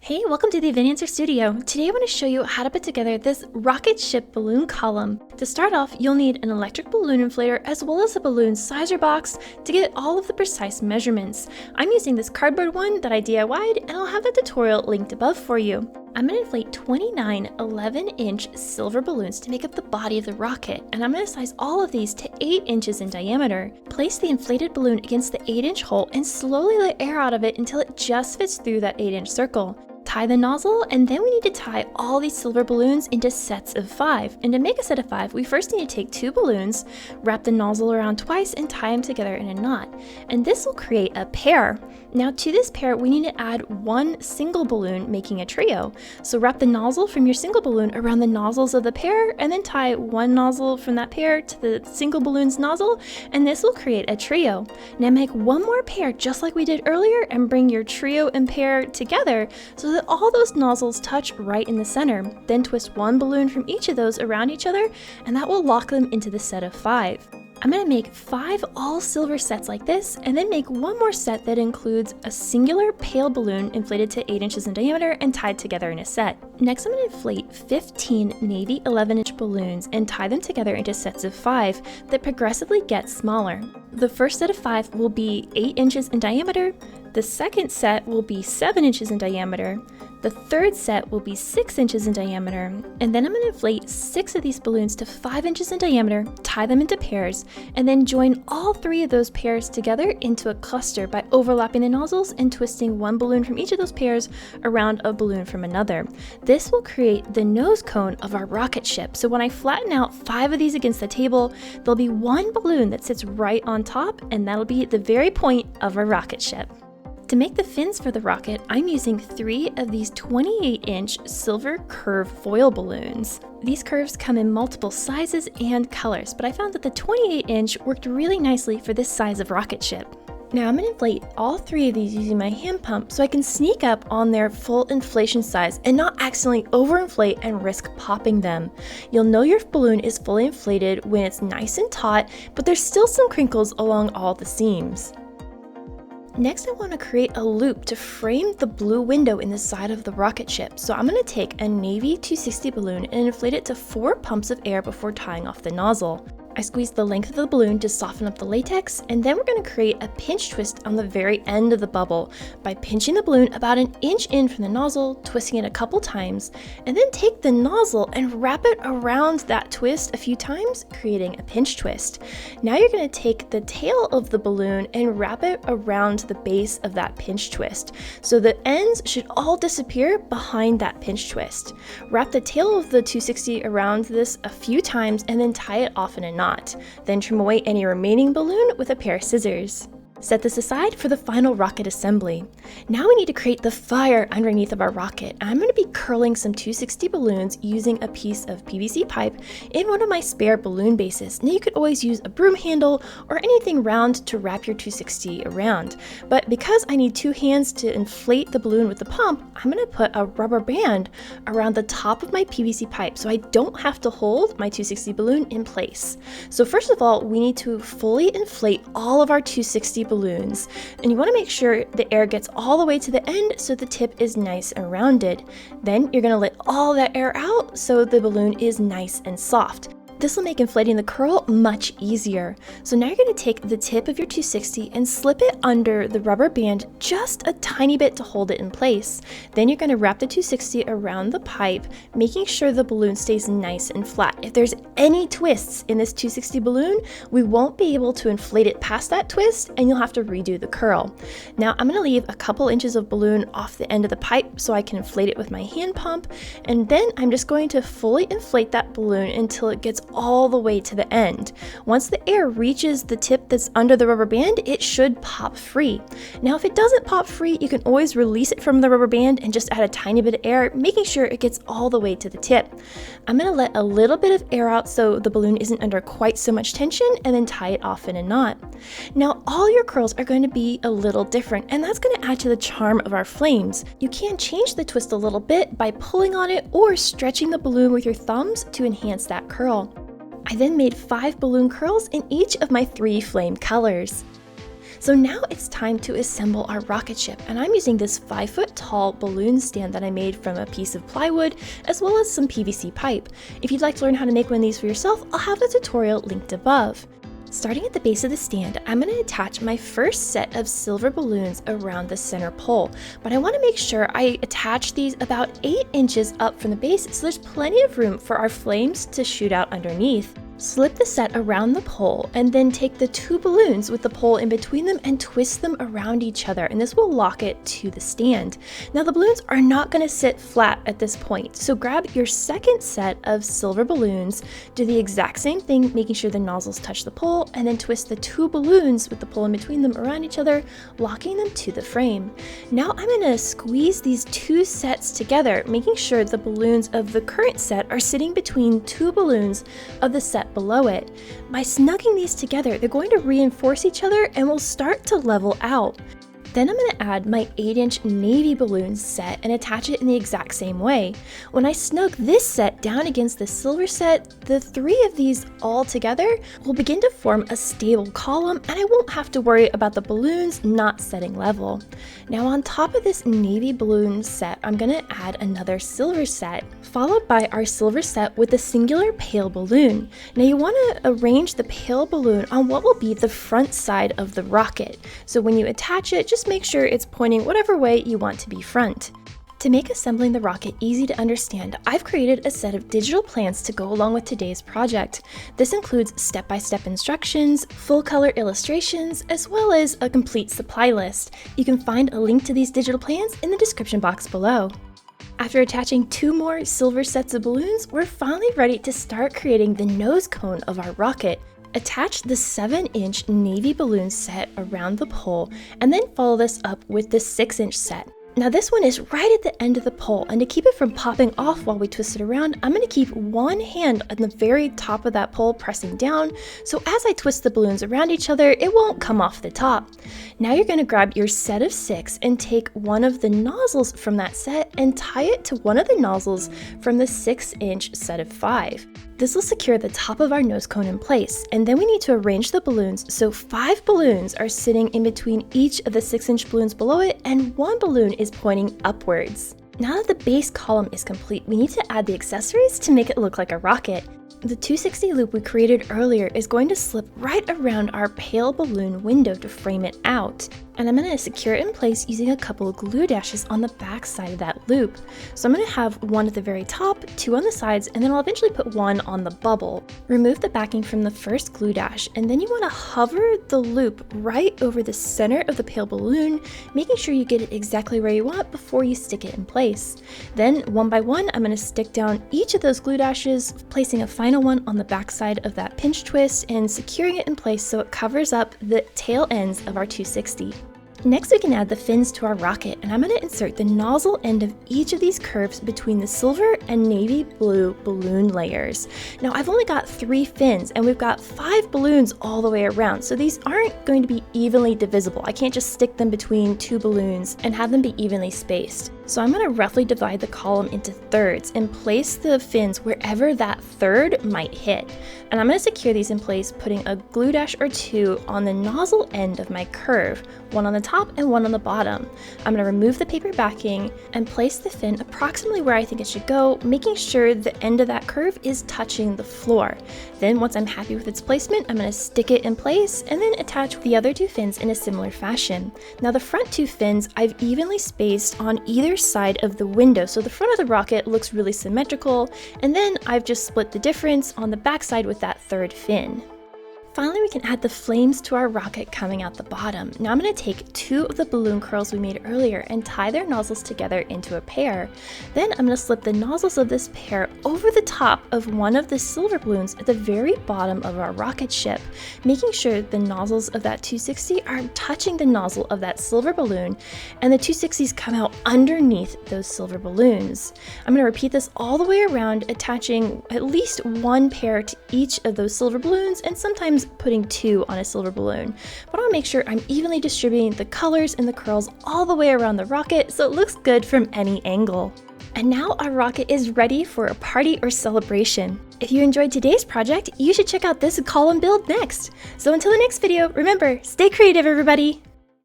Hey, welcome to the Advancer Studio. Today I want to show you how to put together this rocket ship balloon column. To start off, you'll need an electric balloon inflator as well as a balloon sizer box to get all of the precise measurements. I'm using this cardboard one that I DIY'd, and I'll have the tutorial linked above for you. I'm going to inflate 29 11-inch silver balloons to make up the body of the rocket, and I'm going to size all of these to 8 inches in diameter. Place the inflated balloon against the 8-inch hole and slowly let air out of it until it just fits through that 8-inch circle. Tie the nozzle, and then we need to tie all these silver balloons into sets of 5. And to make a set of 5, we first need to take 2 balloons, wrap the nozzle around twice, and tie them together in a knot. And this will create a pair. Now to this pair, we need to add 1 single balloon, making a trio. So wrap the nozzle from your single balloon around the nozzles of the pair, and then tie 1 nozzle from that pair to the single balloon's nozzle, and this will create a trio. Now make 1 more pair just like we did earlier, and bring your trio and pair together so that all those nozzles touch right in the center. Then twist 1 balloon from each of those around each other, and that will lock them into the set of 5. I'm going to make 5 all silver sets like this, and then make 1 more set that includes a singular pale balloon inflated to 8 inches in diameter and tied together in a set. Next, I'm going to inflate 15 navy 11-inch balloons and tie them together into sets of 5 that progressively get smaller. The first set of 5 will be 8 inches in diameter, the second set will be 7 inches in diameter, the third set will be 6 inches in diameter, and then I'm going to inflate 6 of these balloons to 5 inches in diameter, tie them into pairs, and then join all 3 of those pairs together into a cluster by overlapping the nozzles and twisting 1 balloon from each of those pairs around a balloon from another. This will create the nose cone of our rocket ship. So when I flatten out 5 of these against the table, there'll be 1 balloon that sits right on top, and that'll be the very point of our rocket ship. To make the fins for the rocket, I'm using 3 of these 28-inch silver curve foil balloons. These curves come in multiple sizes and colors, but I found that the 28-inch worked really nicely for this size of rocket ship. Now I'm going to inflate all 3 of these using my hand pump so I can sneak up on their full inflation size and not accidentally overinflate and risk popping them. You'll know your balloon is fully inflated when it's nice and taut, but there's still some crinkles along all the seams. Next, I want to create a loop to frame the blue window in the side of the rocket ship. So I'm going to take a navy 260 balloon and inflate it to 4 pumps of air before tying off the nozzle. I squeeze the length of the balloon to soften up the latex, and then we're going to create a pinch twist on the very end of the bubble by pinching the balloon about 1 inch in from the nozzle, twisting it a couple times, and then take the nozzle and wrap it around that twist a few times, creating a pinch twist. Now you're going to take the tail of the balloon and wrap it around the base of that pinch twist. So the ends should all disappear behind that pinch twist. Wrap the tail of the 260 around this a few times and then tie it off in a knot. Then trim away any remaining balloon with a pair of scissors. Set this aside for the final rocket assembly. Now we need to create the fire underneath of our rocket. I'm going to be curling some 260 balloons using a piece of PVC pipe in one of my spare balloon bases. Now you could always use a broom handle or anything round to wrap your 260 around. But because I need 2 hands to inflate the balloon with the pump, I'm going to put a rubber band around the top of my PVC pipe so I don't have to hold my 260 balloon in place. So first of all, we need to fully inflate all of our 260 balloons, and you want to make sure the air gets all the way to the end so the tip is nice and rounded. Then you're going to let all that air out so the balloon is nice and soft. This will make inflating the curl much easier. So now you're going to take the tip of your 260 and slip it under the rubber band just a tiny bit to hold it in place. Then you're going to wrap the 260 around the pipe, making sure the balloon stays nice and flat. If there's any twists in this 260 balloon, we won't be able to inflate it past that twist, and you'll have to redo the curl. Now I'm going to leave a couple inches of balloon off the end of the pipe so I can inflate it with my hand pump, and then I'm just going to fully inflate that balloon until it gets all the way to the end. Once the air reaches the tip that's under the rubber band, it should pop free. Now if it doesn't pop free, you can always release it from the rubber band and just add a tiny bit of air, making sure it gets all the way to the tip. I'm going to let a little bit of air out so the balloon isn't under quite so much tension, and then tie it off in a knot. Now all your curls are going to be a little different, and that's going to add to the charm of our flames. You can change the twist a little bit by pulling on it or stretching the balloon with your thumbs to enhance that curl. I then made 5 balloon curls in each of my 3 flame colors. So now it's time to assemble our rocket ship, and I'm using this 5-foot tall balloon stand that I made from a piece of plywood as well as some PVC pipe. If you'd like to learn how to make one of these for yourself, I'll have the tutorial linked above. Starting at the base of the stand, I'm going to attach my first set of silver balloons around the center pole, but I want to make sure I attach these about 8 inches up from the base so there's plenty of room for our flames to shoot out underneath. Slip the set around the pole and then take the 2 balloons with the pole in between them and twist them around each other, and this will lock it to the stand. Now the balloons are not going to sit flat at this point, so grab your second set of silver balloons, do the exact same thing, making sure the nozzles touch the pole, and then twist the 2 balloons with the pole in between them around each other, locking them to the frame. Now I'm going to squeeze these 2 sets together, making sure the balloons of the current set are sitting between 2 balloons of the set below it. By snugging these together, they're going to reinforce each other and will start to level out. Then I'm going to add my 8-inch navy balloon set and attach it in the exact same way. When I snug this set down against the silver set, the 3 of these all together will begin to form a stable column, and I won't have to worry about the balloons not setting level. Now on top of this navy balloon set, I'm going to add another silver set, followed by our silver set with a singular pale balloon. Now you want to arrange the pale balloon on what will be the front side of the rocket. So when you attach it, just make sure it's pointing whatever way you want to be front. To make assembling the rocket easy to understand, I've created a set of digital plans to go along with today's project. This includes step-by-step instructions, full-color illustrations, as well as a complete supply list. You can find a link to these digital plans in the description box below. After attaching 2 more silver sets of balloons, we're finally ready to start creating the nose cone of our rocket. Attach the 7-inch navy balloon set around the pole, and then follow this up with the 6-inch set. Now this one is right at the end of the pole, and to keep it from popping off while we twist it around, I'm going to keep one hand on the very top of that pole pressing down, so as I twist the balloons around each other, it won't come off the top. Now you're going to grab your set of 6 and take one of the nozzles from that set and tie it to one of the nozzles from the 6-inch set of 5. This will secure the top of our nose cone in place, and then we need to arrange the balloons so 5 balloons are sitting in between each of the 6-inch balloons below it, and 1 balloon is pointing upwards. Now that the base column is complete, we need to add the accessories to make it look like a rocket. The 260 loop we created earlier is going to slip right around our pale balloon window to frame it out. And I'm going to secure it in place using a couple of glue dashes on the back side of that loop. So I'm going to have 1 at the very top, 2 on the sides, and then I'll eventually put 1 on the bubble. Remove the backing from the first glue dash, and then you want to hover the loop right over the center of the pale balloon, making sure you get it exactly where you want before you stick it in place. Then, 1 by 1, I'm going to stick down each of those glue dashes, placing a final one on the back side of that pinch twist and securing it in place so it covers up the tail ends of our 260. Next we can add the fins to our rocket, and I'm going to insert the nozzle end of each of these curves between the silver and navy blue balloon layers. Now I've only got 3 fins and we've got 5 balloons all the way around, so these aren't going to be evenly divisible. I can't just stick them between 2 balloons and have them be evenly spaced. So I'm going to roughly divide the column into thirds and place the fins wherever that third might hit. And I'm going to secure these in place, putting a glue dash or 2 on the nozzle end of my curve, 1 on the top and 1 on the bottom. I'm going to remove the paper backing and place the fin approximately where I think it should go, making sure the end of that curve is touching the floor. Then once I'm happy with its placement, I'm going to stick it in place and then attach the other 2 fins in a similar fashion. Now the front 2 fins I've evenly spaced on either side of the window, so the front of the rocket looks really symmetrical, and then I've just split the difference on the back side with that 3rd fin. Finally, we can add the flames to our rocket coming out the bottom. Now I'm going to take 2 of the balloon curls we made earlier and tie their nozzles together into a pair. Then I'm going to slip the nozzles of this pair over the top of one of the silver balloons at the very bottom of our rocket ship, making sure the nozzles of that 260 are touching the nozzle of that silver balloon, and the 260s come out underneath those silver balloons. I'm going to repeat this all the way around, attaching at least 1 pair to each of those silver balloons, and sometimes putting 2 on a silver balloon. But I want to make sure I'm evenly distributing the colors and the curls all the way around the rocket so it looks good from any angle. And now our rocket is ready for a party or celebration. If you enjoyed today's project, you should check out this column build next. So until the next video, remember, stay creative everybody!